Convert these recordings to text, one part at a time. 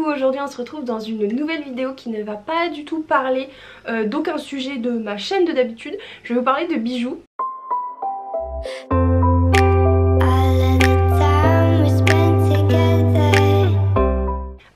Coucou, aujourd'hui on se retrouve dans une nouvelle vidéo qui ne va pas du tout parler d'aucun sujet de ma chaîne de d'habitude. Je vais vous parler de bijoux.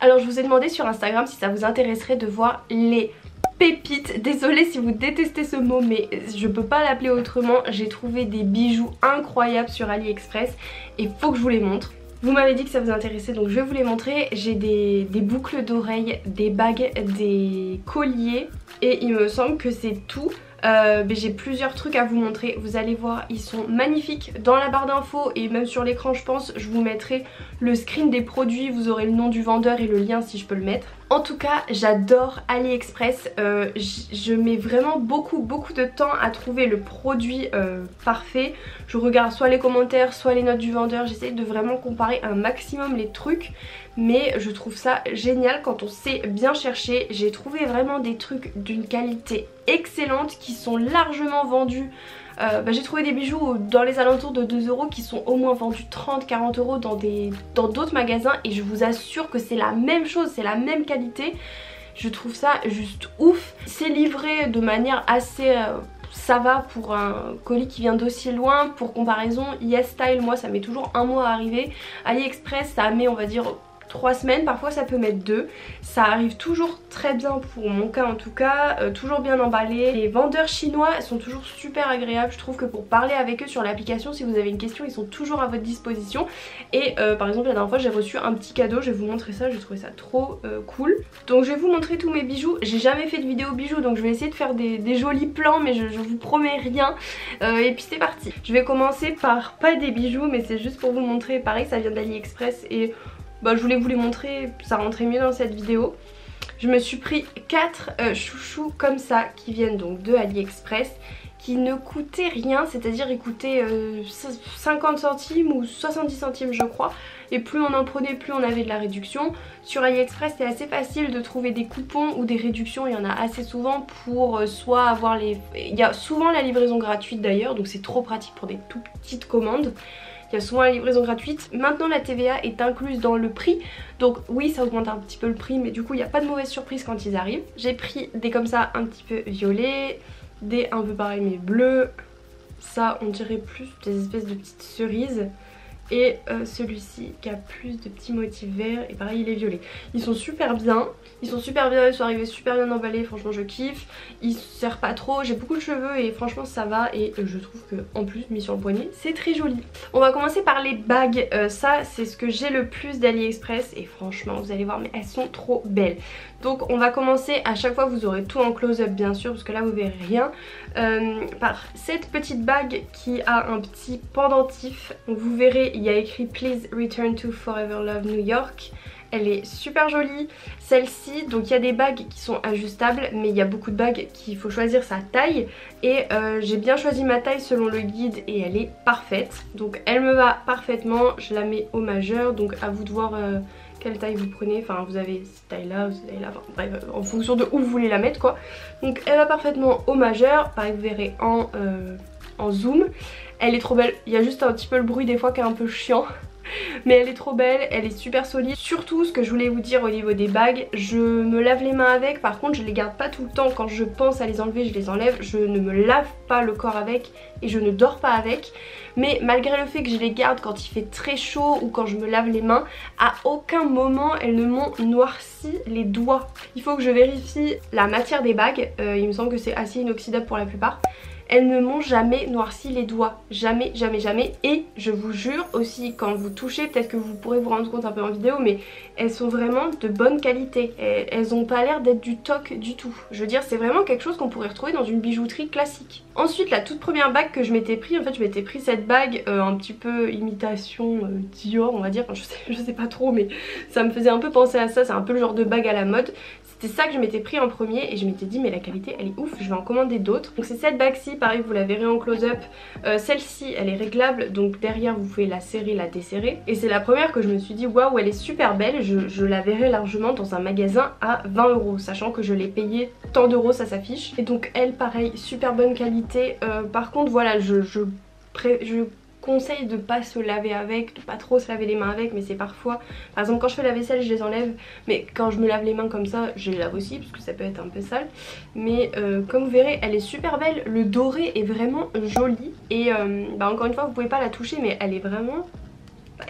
Alors je vous ai demandé sur Instagram si ça vous intéresserait de voir les pépites. Désolée si vous détestez ce mot mais je peux pas l'appeler autrement. J'ai trouvé des bijoux incroyables sur AliExpress et faut que je vous les montre. Vous m'avez dit que ça vous intéressait donc je vais vous les montrer. J'ai des boucles d'oreilles, des bagues, des colliers et il me semble que c'est tout. Mais j'ai plusieurs trucs à vous montrer, vous allez voir, ils sont magnifiques. Dans la barre d'infos et même sur l'écran je pense, je vous mettrai le screen des produits, vous aurez le nom du vendeur et le lien si je peux le mettre. En tout cas j'adore AliExpress, je mets vraiment beaucoup de temps à trouver le produit parfait. Je regarde soit les commentaires, soit les notes du vendeur, j'essaie de vraiment comparer un maximum les trucs. Mais je trouve ça génial quand on sait bien chercher. J'ai trouvé vraiment des trucs d'une qualité excellente qui sont largement vendus. J'ai trouvé des bijoux dans les alentours de 2 € qui sont au moins vendus 30-40 € dans d'autres magasins. Et je vous assure que c'est la même chose, c'est la même qualité. Je trouve ça juste ouf. C'est livré de manière assez... ça va pour un colis qui vient d'aussi loin. Pour comparaison, YesStyle, moi ça met toujours un mois à arriver. AliExpress ça met on va dire 3 semaines, parfois ça peut mettre 2. Ça arrive toujours très bien pour mon cas en tout cas, toujours bien emballé. Les vendeurs chinois sont toujours super agréables. Je trouve que pour parler avec eux sur l'application, si vous avez une question, ils sont toujours à votre disposition. Et par exemple la dernière fois j'ai reçu un petit cadeau, je vais vous montrer ça, j'ai trouvé ça trop cool. Donc je vais vous montrer tous mes bijoux. J'ai jamais fait de vidéo bijoux donc je vais essayer de faire des jolis plans mais je vous promets rien. Et puis c'est parti. Je vais commencer par pas des bijoux mais c'est juste pour vous montrer, pareil ça vient d'AliExpress et je voulais vous les montrer, ça rentrait mieux dans cette vidéo. Je me suis pris 4 chouchous comme ça qui viennent donc de AliExpress qui ne coûtaient rien, c'est-à-dire ils coûtaient 50 centimes ou 70 centimes je crois. Et plus on en prenait, plus on avait de la réduction. Sur AliExpress c'est assez facile de trouver des coupons ou des réductions, il y en a assez souvent pour soit avoir les... Il y a souvent la livraison gratuite d'ailleurs, donc c'est trop pratique pour des tout petites commandes. Il y a souvent la livraison gratuite. Maintenant la TVA est incluse dans le prix. Donc oui ça augmente un petit peu le prix mais du coup il n'y a pas de mauvaise surprise quand ils arrivent. J'ai pris des comme ça un petit peu violets, des un peu pareil mais bleus. Ça on dirait plus des espèces de petites cerises. Et celui-ci qui a plus de petits motifs verts et pareil il est violet. Ils sont super bien, ils sont arrivés super bien emballés, franchement je kiffe. Ils se serrent pas trop, j'ai beaucoup de cheveux et franchement ça va. Et je trouve que en plus mis sur le poignet c'est très joli. On va commencer par les bagues, ça c'est ce que j'ai le plus d'AliExpress. Et franchement vous allez voir mais elles sont trop belles. Donc on va commencer, à chaque fois vous aurez tout en close-up bien sûr parce que là vous verrez rien, par cette petite bague qui a un petit pendentif. Donc vous verrez il y a écrit Please return to Forever Love New York. Elle est super jolie. Celle-ci, donc il y a des bagues qui sont ajustables mais il y a beaucoup de bagues qu'il faut choisir sa taille. Et j'ai bien choisi ma taille selon le guide et elle est parfaite. Donc elle me va parfaitement, je la mets au majeur, donc à vous de voir quelle taille vous prenez. Enfin vous avez cette taille là, cette taille là, enfin bref en fonction de où vous voulez la mettre quoi. Donc elle va parfaitement au majeur, pareil vous verrez en zoom. Elle est trop belle, il y a juste un petit peu le bruit des fois qui est un peu chiant. Mais elle est trop belle, elle est super solide. Surtout ce que je voulais vous dire au niveau des bagues, je me lave les mains avec, par contre je les garde pas tout le temps. Quand je pense à les enlever je les enlève, je ne me lave pas le corps avec et je ne dors pas avec. Mais malgré le fait que je les garde quand il fait très chaud ou quand je me lave les mains, à aucun moment elles ne m'ont noirci les doigts. Il faut que je vérifie la matière des bagues, il me semble que c'est acier inoxydable pour la plupart. Elles ne m'ont jamais noirci les doigts, jamais. Et je vous jure aussi quand vous touchez, peut-être que vous pourrez vous rendre compte un peu en vidéo, mais elles sont vraiment de bonne qualité. Elles ont pas l'air d'être du toc du tout. Je veux dire c'est vraiment quelque chose qu'on pourrait retrouver dans une bijouterie classique. Ensuite la toute première bague que je m'étais pris, en fait je m'étais pris cette bague un petit peu imitation Dior on va dire, enfin, je sais pas trop mais ça me faisait un peu penser à ça, c'est un peu le genre de bague à la mode. C'est ça que je m'étais pris en premier et je m'étais dit mais la qualité elle est ouf, je vais en commander d'autres. Donc c'est cette bague-ci, pareil vous la verrez en close-up. Celle-ci elle est réglable donc derrière vous pouvez la serrer, la desserrer. Et c'est la première que je me suis dit waouh elle est super belle, je la verrai largement dans un magasin à 20 €, sachant que je l'ai payé tant d'euros ça s'affiche. Et donc elle pareil super bonne qualité. Par contre voilà je conseille de pas se laver avec, de pas trop se laver les mains avec, mais c'est parfois, par exemple quand je fais la vaisselle je les enlève, mais quand je me lave les mains comme ça je les lave aussi parce que ça peut être un peu sale. Mais comme vous verrez elle est super belle, le doré est vraiment joli et encore une fois vous pouvez pas la toucher mais elle est vraiment,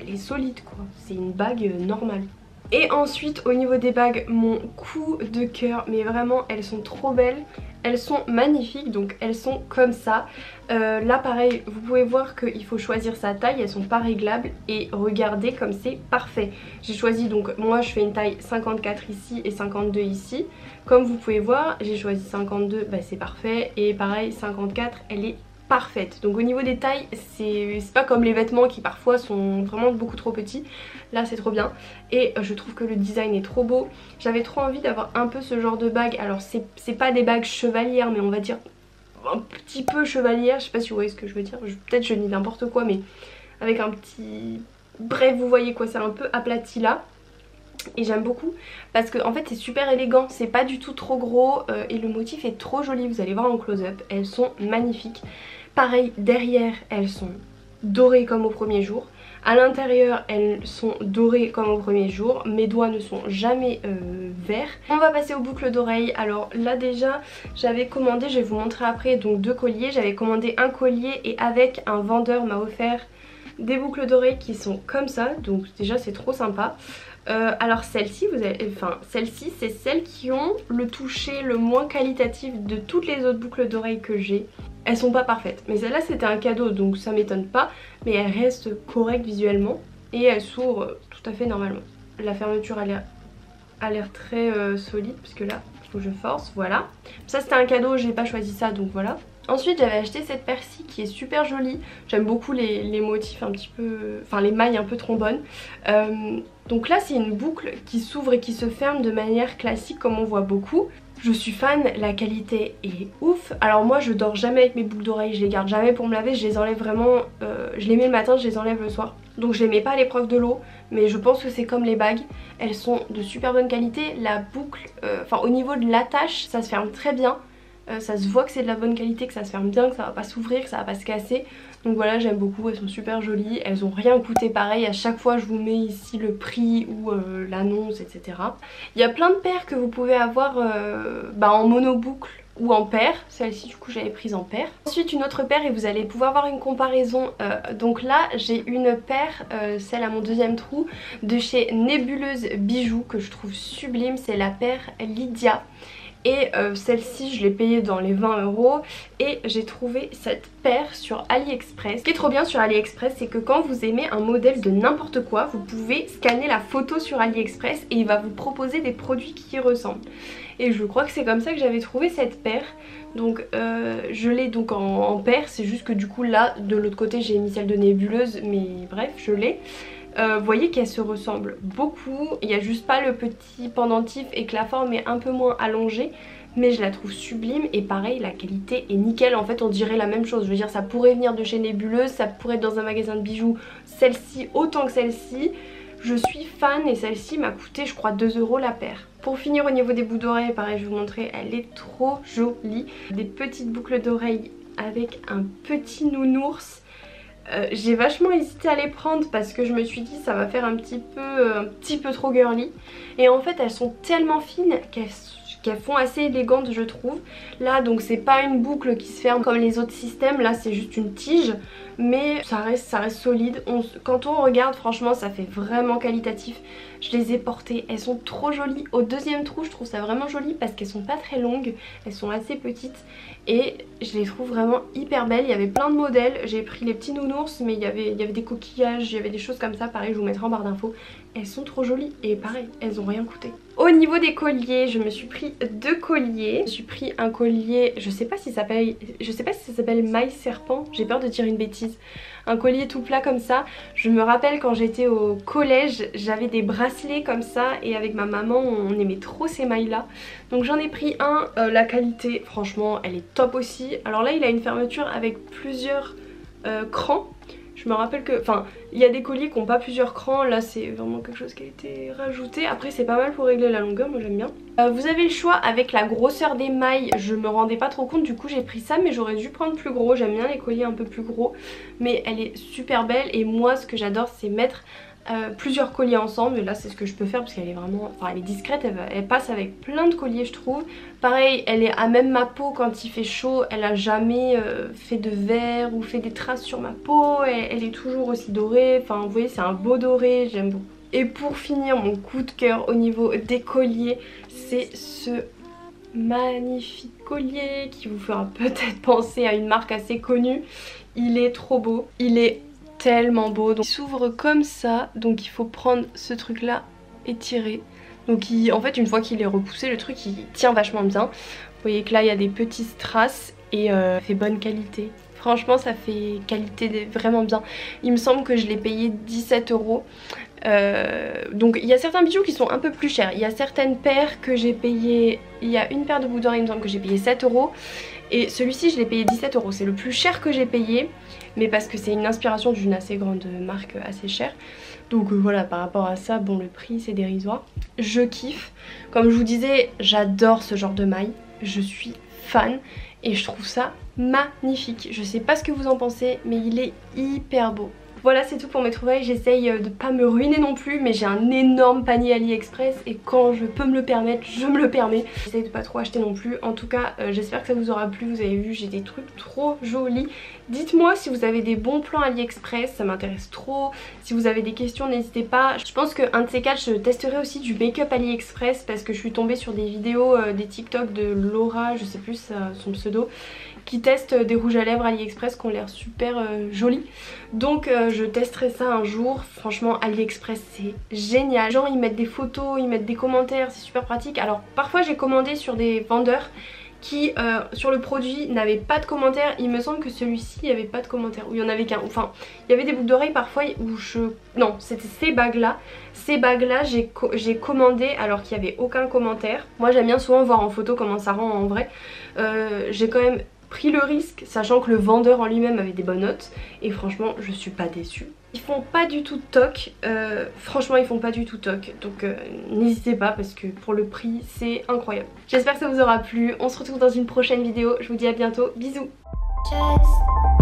elle est solide quoi, c'est une bague normale. Et ensuite au niveau des bagues, mon coup de cœur, mais vraiment elles sont trop belles, elles sont magnifiques, donc elles sont comme ça. Là pareil, vous pouvez voir qu'il faut choisir sa taille, elles sont pas réglables et regardez comme c'est parfait. J'ai choisi donc, moi je fais une taille 54 ici et 52 ici. Comme vous pouvez voir, j'ai choisi 52, bah c'est parfait, et pareil 54, elle est parfaite. Donc au niveau des tailles, c'est pas comme les vêtements qui parfois sont vraiment beaucoup trop petits. Là c'est trop bien et je trouve que le design est trop beau. J'avais trop envie d'avoir un peu ce genre de bague. Alors c'est pas des bagues chevalières mais on va dire un petit peu chevalière. Je sais pas si vous voyez ce que je veux dire. Peut-être je dis n'importe quoi mais avec un petit... Bref vous voyez quoi, c'est un peu aplati là. Et j'aime beaucoup parce que en fait c'est super élégant, c'est pas du tout trop gros et le motif est trop joli, vous allez voir en close-up, elles sont magnifiques. Pareil derrière elles sont dorées comme au premier jour, à l'intérieur elles sont dorées comme au premier jour, mes doigts ne sont jamais verts. On va passer aux boucles d'oreilles. Alors là déjà j'avais commandé, je vais vous montrer après, donc 2 colliers, j'avais commandé un collier et avec un vendeur m'a offert des boucles d'oreilles qui sont comme ça, donc déjà c'est trop sympa. Alors celles-ci, celles-ci c'est celles qui ont le toucher le moins qualitatif de toutes les autres boucles d'oreilles que j'ai. Elles sont pas parfaites, mais celle-là c'était un cadeau donc ça m'étonne pas, mais elles restent correctes visuellement et elles s'ouvrent tout à fait normalement. La fermeture a l'air très solide parce que là il faut que je force, voilà. Ça c'était un cadeau, j'ai pas choisi ça donc voilà. Ensuite j'avais acheté cette paire-ci qui est super jolie, j'aime beaucoup les motifs un petit peu, enfin les mailles un peu trombones. Donc là c'est une boucle qui s'ouvre et qui se ferme de manière classique comme on voit beaucoup. Je suis fan, la qualité est ouf. Alors moi je dors jamais avec mes boucles d'oreilles, je les garde jamais pour me laver, je les enlève vraiment, je les mets le matin, je les enlève le soir. Donc je les mets pas à l'épreuve de l'eau, mais je pense que c'est comme les bagues, elles sont de super bonne qualité. La boucle, au niveau de l'attache, ça se ferme très bien. Ça se voit que c'est de la bonne qualité, que ça se ferme bien, que ça va pas s'ouvrir, que ça va pas se casser. Donc voilà, j'aime beaucoup, elles sont super jolies, elles ont rien coûté pareil. À chaque fois je vous mets ici le prix ou l'annonce, etc. Il y a plein de paires que vous pouvez avoir en monoboucle ou en paire. Celle-ci du coup j'avais prise en paire. Ensuite une autre paire et vous allez pouvoir voir une comparaison. Donc là j'ai une paire, celle à mon deuxième trou, de chez Nébuleuse Bijoux que je trouve sublime. C'est la paire Lydia. Et celle-ci je l'ai payée dans les 20 € et j'ai trouvé cette paire sur AliExpress. Ce qui est trop bien sur AliExpress, c'est que quand vous aimez un modèle de n'importe quoi, vous pouvez scanner la photo sur AliExpress et il va vous proposer des produits qui y ressemblent. Et je crois que c'est comme ça que j'avais trouvé cette paire. Donc je l'ai donc en paire, c'est juste que du coup là de l'autre côté j'ai mis celle de Nébuleuse, mais bref je l'ai. Vous voyez qu'elles se ressemblent beaucoup, il n'y a juste pas le petit pendentif et que la forme est un peu moins allongée, mais je la trouve sublime et pareil la qualité est nickel. En fait on dirait la même chose, je veux dire ça pourrait venir de chez Nébuleuse, ça pourrait être dans un magasin de bijoux, celle-ci autant que celle-ci. Je suis fan et celle-ci m'a coûté je crois 2 € la paire. Pour finir au niveau des boucles d'oreilles, pareil je vais vous montrer, elle est trop jolie. Des petites boucles d'oreilles avec un petit nounours. J'ai vachement hésité à les prendre parce que je me suis dit ça va faire un petit peu trop girly. Et en fait elles sont tellement fines qu'elles font assez élégantes je trouve. Là donc c'est pas une boucle qui se ferme comme les autres systèmes, là c'est juste une tige. Mais ça reste solide. Quand on regarde franchement ça fait vraiment qualitatif. Je les ai portées, elles sont trop jolies. Au deuxième trou je trouve ça vraiment joli parce qu'elles sont pas très longues, elles sont assez petites. Et je les trouve vraiment hyper belles. Il y avait plein de modèles, j'ai pris les petits nounours mais il y avait des coquillages, il y avait des choses comme ça. Pareil je vous mettrai en barre d'infos. Elles sont trop jolies et pareil elles ont rien coûté. Au niveau des colliers, je me suis pris 2 colliers. Je me suis pris un collier, je sais pas si ça s'appelle maille serpent, j'ai peur de dire une bêtise. Un collier tout plat comme ça. Je me rappelle quand j'étais au collège, j'avais des bracelets comme ça et avec ma maman on aimait trop ces mailles là. Donc j'en ai pris un, la qualité franchement elle est top aussi. Alors là il a une fermeture avec plusieurs crans. Je me rappelle que, enfin, il y a des colliers qui n'ont pas plusieurs crans, là c'est vraiment quelque chose qui a été rajouté. Après c'est pas mal pour régler la longueur, moi j'aime bien. Vous avez le choix avec la grosseur des mailles, je me rendais pas trop compte, du coup j'ai pris ça, mais j'aurais dû prendre plus gros. J'aime bien les colliers un peu plus gros, mais elle est super belle et moi ce que j'adore c'est mettre plusieurs colliers ensemble, et là c'est ce que je peux faire parce qu'elle est vraiment, enfin elle est discrète, elle passe avec plein de colliers je trouve. Pareil, elle est à même ma peau quand il fait chaud, elle a jamais fait de verre ou fait des traces sur ma peau, elle est toujours aussi dorée, enfin vous voyez c'est un beau doré, j'aime beaucoup. Et pour finir, mon coup de cœur au niveau des colliers, c'est ce magnifique collier qui vous fera peut-être penser à une marque assez connue. Il est trop beau, il est tellement beau, donc il s'ouvre comme ça, donc il faut prendre ce truc là et tirer. Donc en fait une fois qu'il est repoussé, le truc il tient vachement bien. Vous voyez que là il y a des petits strass et fait bonne qualité. Franchement ça fait qualité vraiment bien. Il me semble que je l'ai payé 17 €. Donc il y a certains bijoux qui sont un peu plus chers. Il y a certaines paires que j'ai payé, il y a une paire de boucles d'oreilles il me semble que j'ai payé 7 € et celui-ci je l'ai payé 17 €. C'est le plus cher que j'ai payé, mais parce que c'est une inspiration d'une assez grande marque assez chère. Donc voilà, par rapport à ça, bon le prix c'est dérisoire. Je kiffe. Comme je vous disais, j'adore ce genre de maille. Je suis fan et je trouve ça magnifique. Je sais pas ce que vous en pensez, mais il est hyper beau. Voilà, c'est tout pour mes trouvailles. J'essaye de pas me ruiner non plus, mais j'ai un énorme panier AliExpress et quand je peux me le permettre, je me le permets. J'essaye de pas trop acheter non plus. En tout cas, j'espère que ça vous aura plu. Vous avez vu, j'ai des trucs trop jolis. Dites-moi si vous avez des bons plans AliExpress, ça m'intéresse trop. Si vous avez des questions, n'hésitez pas. Je pense qu'un de ces quatre, je testerai aussi du make-up AliExpress parce que je suis tombée sur des vidéos, des TikTok de Laura, je sais plus son pseudo, qui testent des rouges à lèvres AliExpress qui ont l'air super jolis. Donc je testerai ça un jour. Franchement AliExpress c'est génial. Genre ils mettent des photos, ils mettent des commentaires, c'est super pratique. Alors parfois j'ai commandé sur des vendeurs qui sur le produit n'avaient pas de commentaires. Il me semble que celui-ci il n'y avait pas de commentaires, ou il y en avait qu'un. Enfin il y avait des boucles d'oreilles parfois où non c'était ces bagues là. Ces bagues là j'ai commandé alors qu'il n'y avait aucun commentaire. Moi j'aime bien souvent voir en photo comment ça rend en vrai. J'ai quand même pris le risque, sachant que le vendeur en lui-même avait des bonnes notes, et franchement je suis pas déçue. Ils font pas du tout de toc, franchement ils font pas du tout toc, donc n'hésitez pas parce que pour le prix c'est incroyable. J'espère que ça vous aura plu, on se retrouve dans une prochaine vidéo, je vous dis à bientôt, bisous. Tchuss.